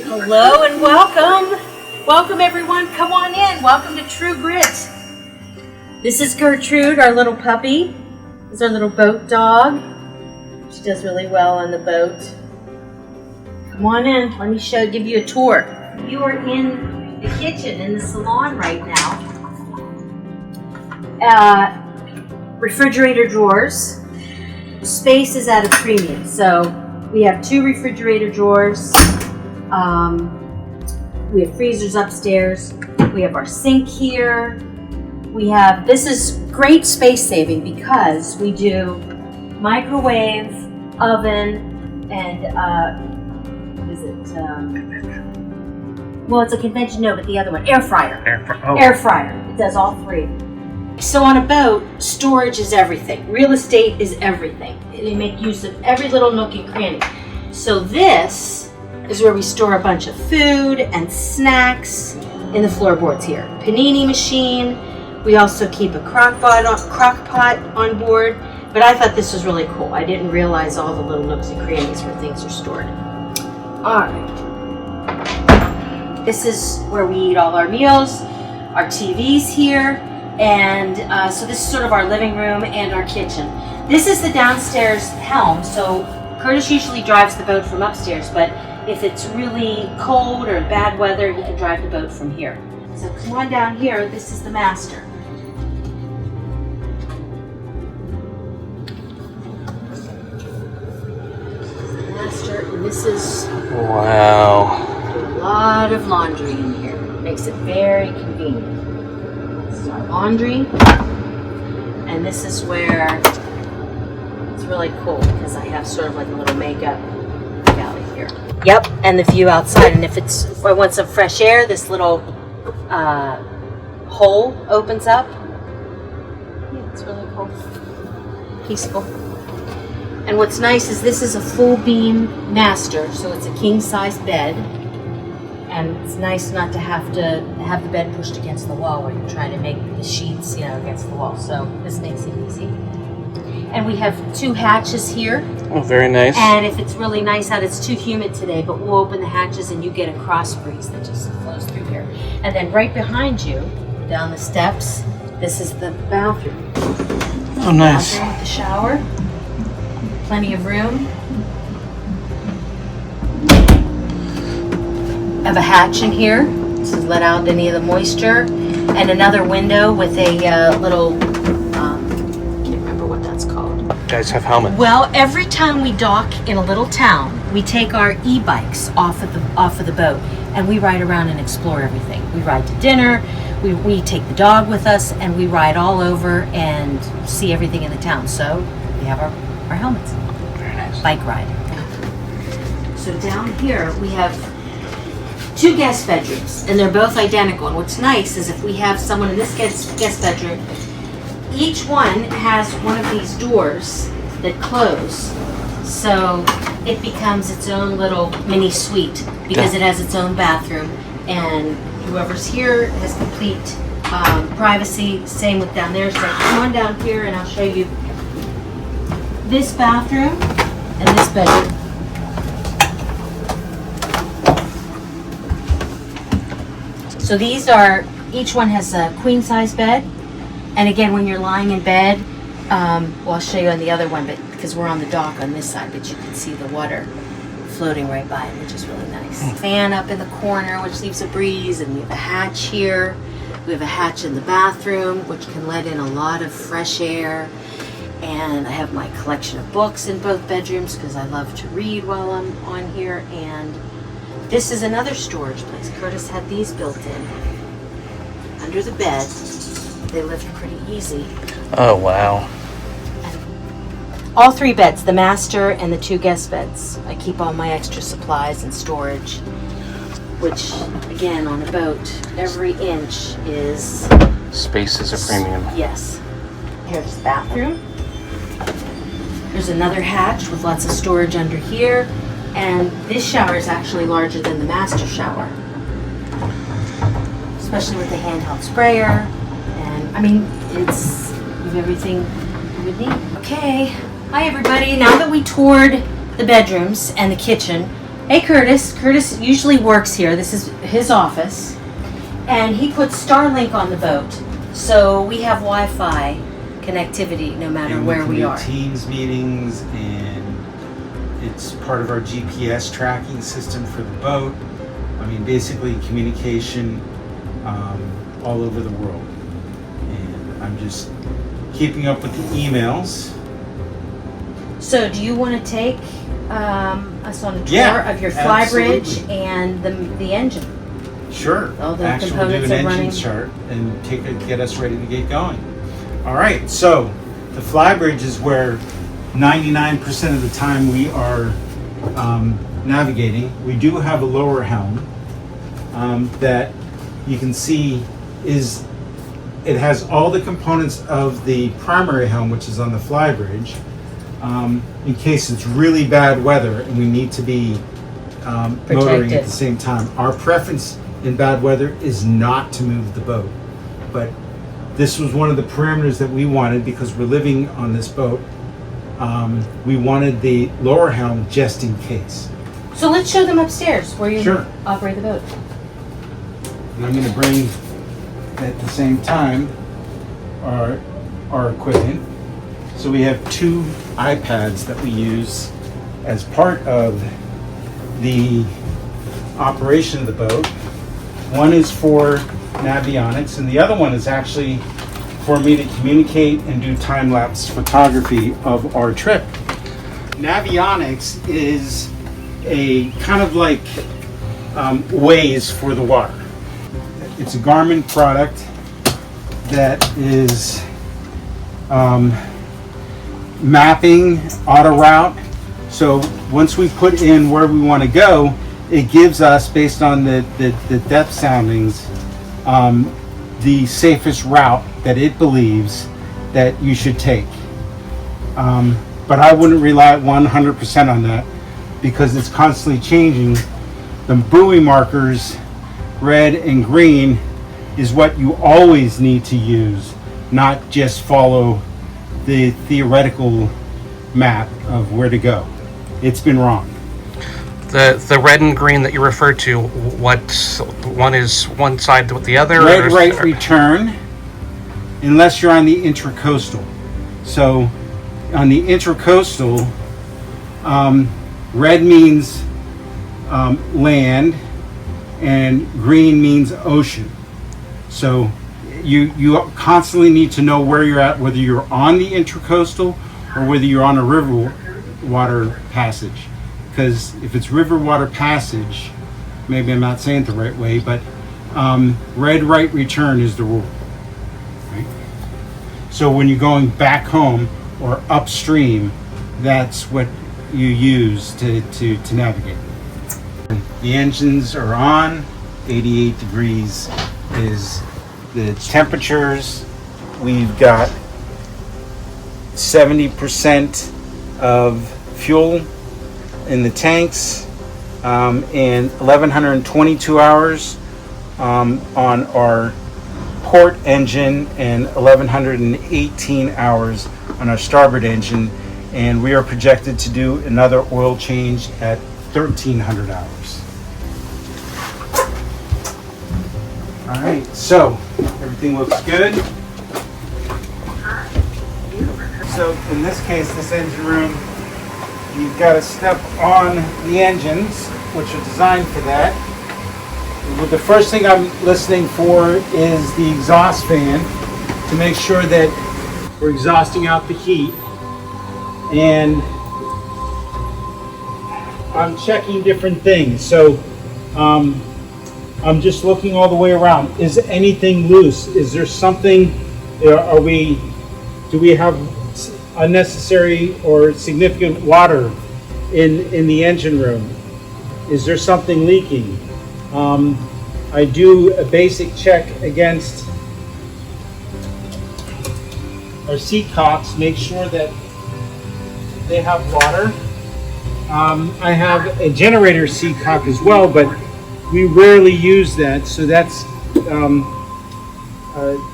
Hello and welcome. Welcome everyone. Come on in. Welcome to True Grit. This is Gertrude, our little puppy. This is our little boat dog. She does really well on the boat. Come on in. Let me give you a tour. You are in the kitchen in the salon right now. Refrigerator drawers. Space is at a premium. So we have 2 refrigerator drawers. We have freezers upstairs. We have our sink here. This is great space saving because we do microwave, oven, and well, it's a convention, no, but the other one, air fryer. Air fryer. It does all 3. So on a boat, storage is everything. Real estate is everything. They make use of every little nook and cranny. So this is where we store a bunch of food and snacks in the floorboards here. Panini machine. We also keep a crock pot on board. But I thought this was really cool. I didn't realize all the little nooks and crannies where things are stored. All right. This is where we eat all our meals. Our TV's here. And so this is sort of our living room and our kitchen. This is the downstairs helm. So Curtis usually drives the boat from upstairs, but if it's really cold or bad weather, he can drive the boat from here. So come on down here. This is the master. And this is wow. A lot of laundry in here. Makes it very convenient. This is our laundry, and this is where it's really cool because I have sort of like a little makeup galley here. Yep, and the view outside. And if I want some fresh air, this little hole opens up. Yeah, it's really cool, peaceful. And what's nice is this is a full beam master, so it's a king size bed. And it's nice not to have the bed pushed against the wall when you're trying to make the sheets, against the wall. So this makes it easy. And we have 2 hatches here. Oh, very nice. And if it's really nice out, it's too humid today, but we'll open the hatches and you get a cross breeze that just flows through here. And then right behind you, down the steps, this is the bathroom. Oh, nice. Bathroom with the shower. Plenty of room. Have a hatch in here. This is let out any of the moisture. And another window with a little, can't remember what that's called. You guys have helmets. Well, every time we dock in a little town, we take our e-bikes off of the boat and we ride around and explore everything. We ride to dinner, we take the dog with us, and we ride all over and see everything in the town. So we have our helmets. Very nice. Bike ride. So down here we have 2 guest bedrooms, and they're both identical. And what's nice is if we have someone in this guest bedroom, each one has one of these doors that close, so it becomes its own little mini suite because it has its own bathroom, and whoever's here has complete privacy. Same with down there. So come on down here and I'll show you this bathroom and this bedroom. So these are, each one has a queen size bed. And again, when you're lying in bed, well, I'll show you on the other one, but because we're on the dock on this side, but you can see the water floating right by it, which is really nice. Fan up in the corner, which leaves a breeze, and we have a hatch here. We have a hatch in the bathroom, which can let in a lot of fresh air. And I have my collection of books in both bedrooms because I love to read while I'm on here. And this is another storage place. Curtis had these built in under the bed. They lift pretty easy. Oh, wow. And all 3 beds, the master and the 2 guest beds. I keep all my extra supplies and storage, which, again, on a boat, every inch is... Space is a premium. Yes. Here's the bathroom. There's another hatch with lots of storage under here. And this shower is actually larger than the master shower, especially with the handheld sprayer. And I mean, you have everything you would need. Okay, hi everybody. Now that we toured the bedrooms and the kitchen, Hey Curtis. Curtis usually works here. This is his office. And he puts Starlink on the boat. So we have Wi-Fi connectivity no matter And where can we do are. Teams meetings, and it's part of our GPS tracking system for the boat. I mean, basically communication all over the world. And I'm just keeping up with the emails. So do you want to take us on a tour Yeah, of your fly bridge absolutely. and the engine? Sure. All the Actually, we'll do components an are engine running. chart and get us ready to get going. All right. So the flybridge is where 99% of the time we are navigating. We do have a lower helm that you can see it has all the components of the primary helm, which is on the flybridge, in case it's really bad weather and we need to be motoring at Protected. the same time. Our preference in bad weather is not to move the boat, but this was one of the parameters that we wanted because we're living on this boat. We wanted the lower helm just in case. So let's show them upstairs where you Sure. operate the boat. And I'm going to bring at the same time our equipment. So we have two iPads that we use as part of the operation of the boat. One is for navionics, and the other one is actually for me to communicate and do time-lapse photography of our trip. Navionics is a kind of like Waze for the water. It's a Garmin product that is mapping auto route. So once we put in where we want to go, it gives us, based on the depth soundings, the safest route that it believes that you should take. But I wouldn't rely 100% on that because it's constantly changing. The buoy markers, red and green, is what you always need to use, not just follow the theoretical map of where to go. It's been wrong. The red and green that you referred to, what one is one side with the other? Red right return, unless you're on the intracoastal. So on the intracoastal, red means land and green means ocean. So you constantly need to know where you're at, whether you're on the intracoastal or whether you're on a river water passage. Because if it's river water passage, maybe I'm not saying it the right way, but red right return is the rule. Right? So when you're going back home or upstream, that's what you use to navigate. The engines are on. 88 degrees is the temperatures. We've got 70% of fuel in the tanks, and 1122 hours on our port engine, and 1118 hours on our starboard engine, and we are projected to do another oil change at 1300 hours. All right, so everything looks good. So in this case, this engine room, you've got to step on the engines, which are designed for that. Well, the first thing I'm listening for is the exhaust fan to make sure that we're exhausting out the heat. And I'm checking different things. So I'm just looking all the way around. Is anything loose? Is there something, do we have unnecessary or significant water in the engine room? Is there something leaking? I do a basic check against our seat cocks, make sure that they have water. I have a generator seat cock as well, but we rarely use that, so that's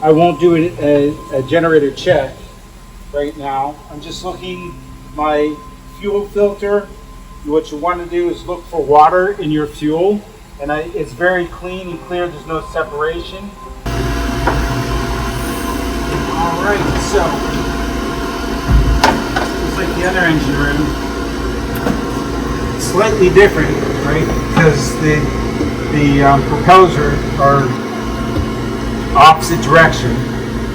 I won't do a generator check right now. I'm just looking. My fuel filter what you want to do is look for water in your fuel, and it's very clean and clear. There's no separation. All right, so just like the other engine room, slightly different, right? Because the propellers are opposite direction,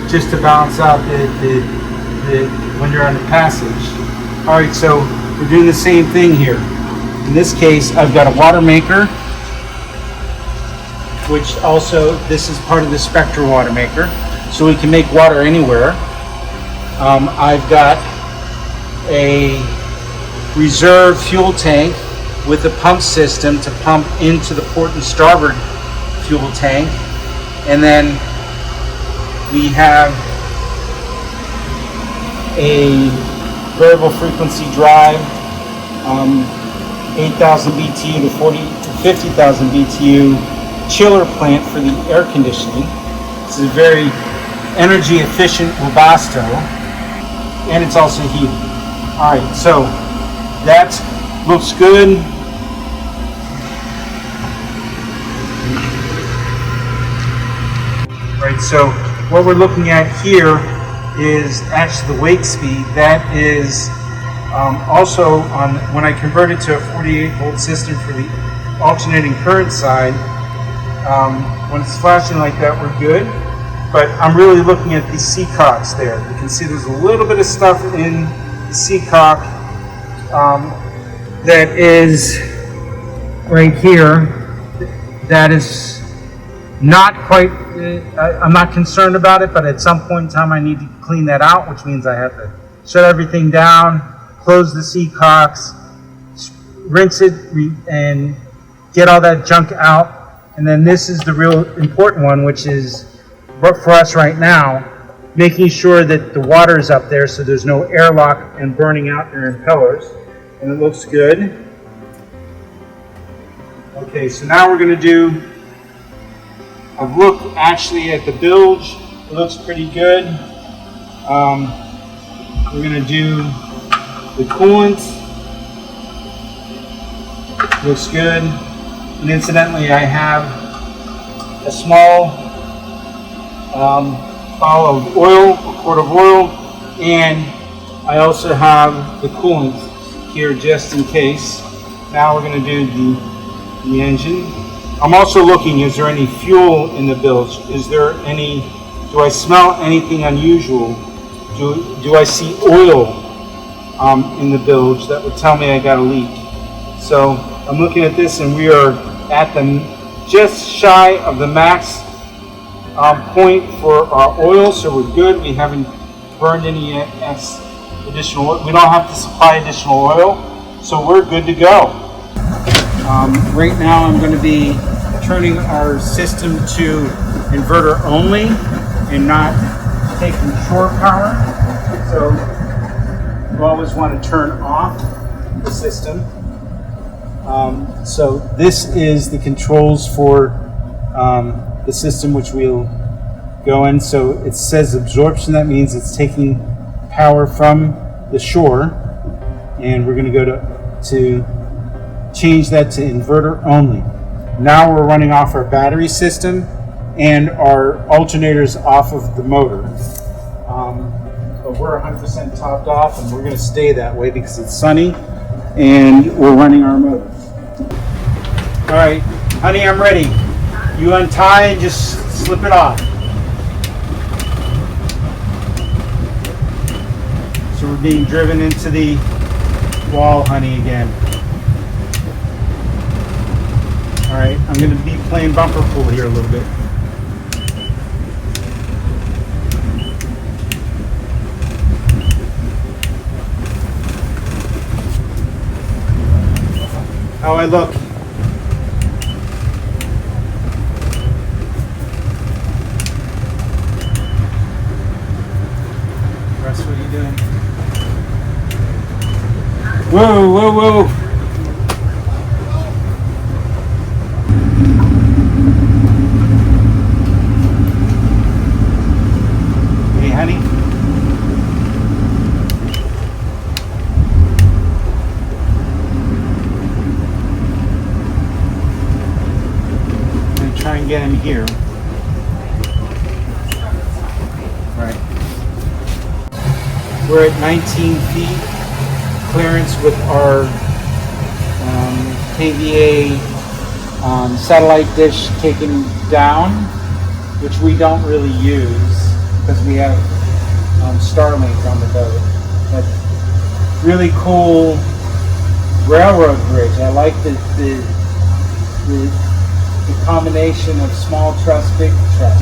just to balance out the when you're on the passage. All right, so we're doing the same thing here. In this case, I've got a water maker, which also, this is part of the Spectra water maker, so we can make water anywhere. I've got a reserve fuel tank with a pump system to pump into the port and starboard fuel tank. And then we have a variable frequency drive, 8,000 BTU to 50,000 BTU chiller plant for the air conditioning. This is a very energy efficient Webasto, and it's also heated. All right, so that looks good. Right, so what we're looking at here is actually the wake speed. That is also on, when I convert it to a 48 volt system for the alternating current side, when it's flashing like that, we're good. But I'm really looking at the seacocks there. You can see there's a little bit of stuff in the seacock that is right here. That is not quite, I'm not concerned about it, but at some point in time I need to clean that out, which means I have to shut everything down, close the seacocks, rinse it, and get all that junk out. And then this is the real important one, which is for us right now, making sure that the water is up there so there's no airlock and burning out your impellers. And it looks good. Okay, so now we're going to do, I've looked actually at the bilge. It looks pretty good. We're going to do the coolant. Looks good. And incidentally, I have a small bottle of oil, a quart of oil, and I also have the coolant here just in case. Now we're going to do the engine. I'm also looking, is there any fuel in the bilge? Is there any, do I smell anything unusual? Do I see oil in the bilge that would tell me I got a leak? So I'm looking at this, and we are at the just shy of the max point for our oil, so we're good. We haven't burned any additional oil. We don't have to supply additional oil, so we're good to go. Right now I'm going to be turning our system to inverter only and not taking shore power. So you always want to turn off the system. So this is the controls for the system which we'll go in. So it says absorption. That means it's taking power from the shore, and we're going to go to change that to inverter only. Now we're running off our battery system and our alternators off of the motor. But we're 100% topped off, and we're going to stay that way because it's sunny and we're running our motors. All right, honey, I'm ready. You untie and just slip it off. So we're being driven into the wall, honey, again. All right, I'm going to be playing bumper pool here a little bit. How I look? Russ, what are you doing? Whoa, whoa, whoa. Hey, honey. here. Right. We're at 19 feet clearance with our KVA satellite dish taken down, which we don't really use because we have Starlink on the boat. But really cool railroad bridge. I like the combination of small truss, big truss.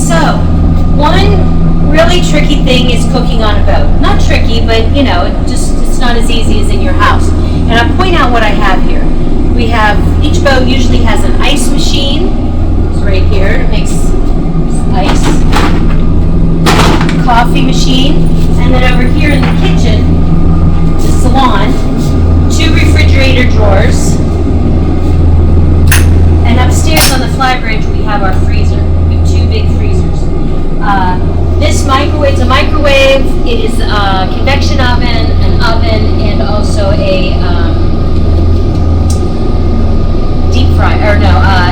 So, one really tricky thing is cooking on a boat. Not tricky, but you know, it's not as easy as in your house. And I'll point out what I have here. We have, each boat usually has an ice machine. It's right here, it makes ice. Coffee machine. And then over here in the kitchen, the salon, 2 refrigerator drawers. And upstairs on the flybridge we have our freezer. We have 2 big freezers. This microwave's a microwave. It is a convection oven, an oven, and also a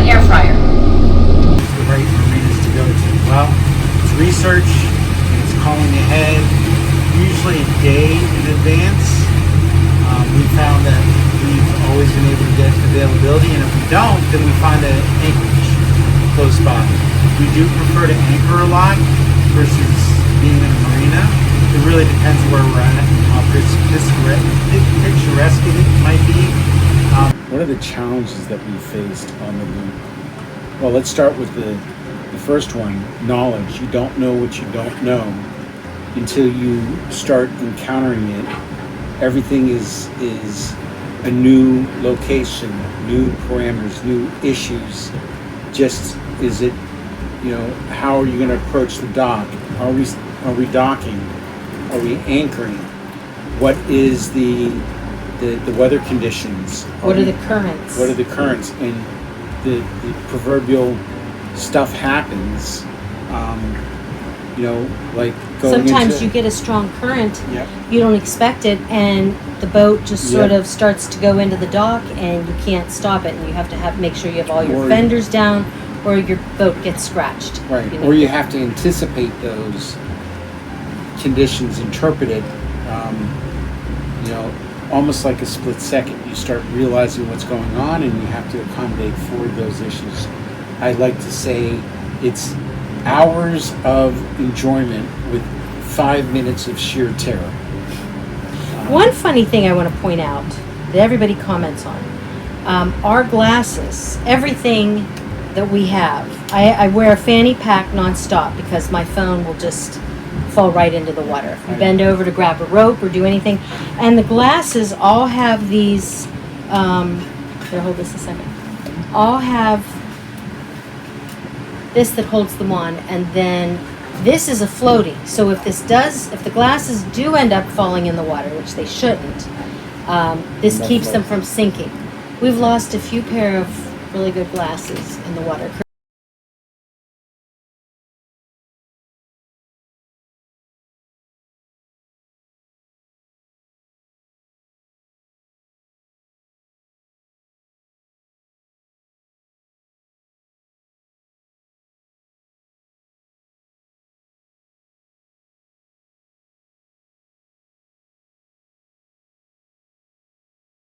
air fryer. It's the right marinas to go to. Well, it's research, and it's calling ahead, usually a day in advance. We found that we've always been able to get availability, and if we don't, then we find an anchorage close by. We do prefer to anchor a lot versus being in a marina. It really depends where we're at and how picturesque it might be. What are the challenges that we faced on the loop? Well, let's start with the first one, knowledge. You don't know what you don't know until you start encountering it. Everything is a new location, new parameters, new issues. Just, is it, how are you going to approach the dock? Are we docking? Are we anchoring? What is the weather conditions? What are the currents? What are the currents? And the proverbial stuff happens. Like going sometimes you get a strong current. Yep. You don't expect it, and the boat just sort of starts to go into the dock, and you can't stop it. And you have to make sure you have all your fenders down, or your boat gets scratched. Right. Or you have to anticipate those conditions, interpret it. Almost like a split second. You start realizing what's going on, and you have to accommodate for those issues. I like to say it's hours of enjoyment with 5 minutes of sheer terror. One funny thing I want to point out that everybody comments on, our glasses, everything that we have. I wear a fanny pack nonstop because my phone will just fall right into the water. If we bend over to grab a rope or do anything. And the glasses all have these, here, hold this a second. All have this that holds them on, and then this is a floating. So if the glasses do end up falling in the water, which they shouldn't, this keeps them from sinking. We've lost a few pair of really good glasses in the water.